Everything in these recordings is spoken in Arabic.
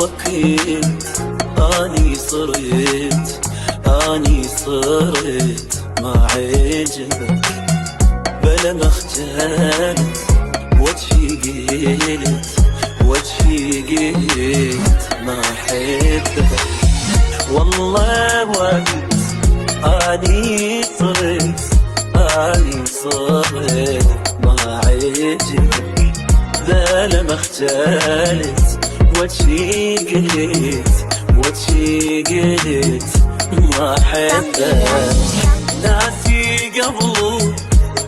وكيت اني صرت ما عجبك بلا ما اختلت وجهي قلت ما احبك والله وقت اني صرت ما عجبك بلا ما اختلت وجهي قلت ما احبك ناسي قبل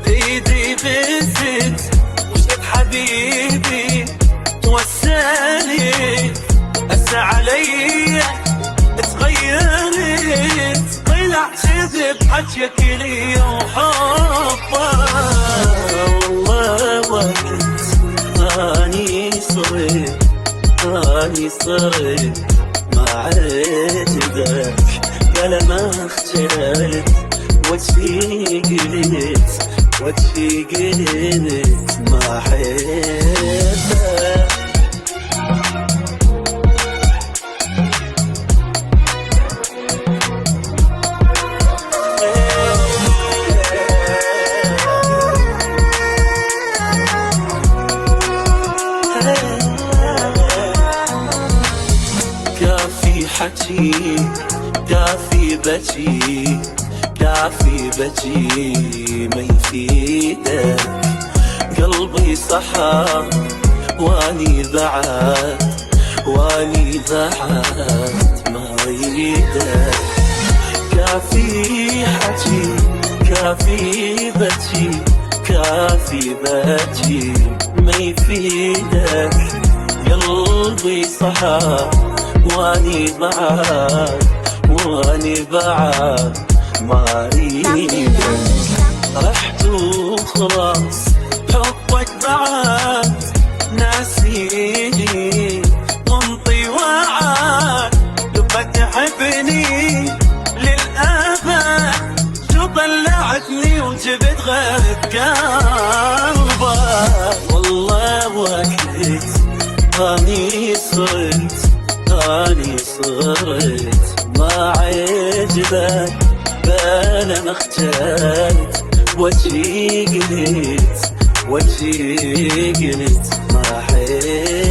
ايدي بست وشت حبيبي توساني هسه علي تغيرت طلع كذب حجيك لي وحبه والله وقت اني صرت ما عجبك بلا ما اختلت وجهي قلت ما احبك كافي حكي كافي بكي ما يفيدك قلبي صحى واني ذعت ما اريدك كافي حكي كافي بكي ما يفيدك قلبي صحى واني بعد ما اريدك رحت وخلاص حبك بعد ناسيني وانطي وعد لبك تحبني للأبد شو طلعتني وجبت غيرك قلبك والله وقت اني صرت ما عجبك بلا ما اختلت وجهي قلت ما احب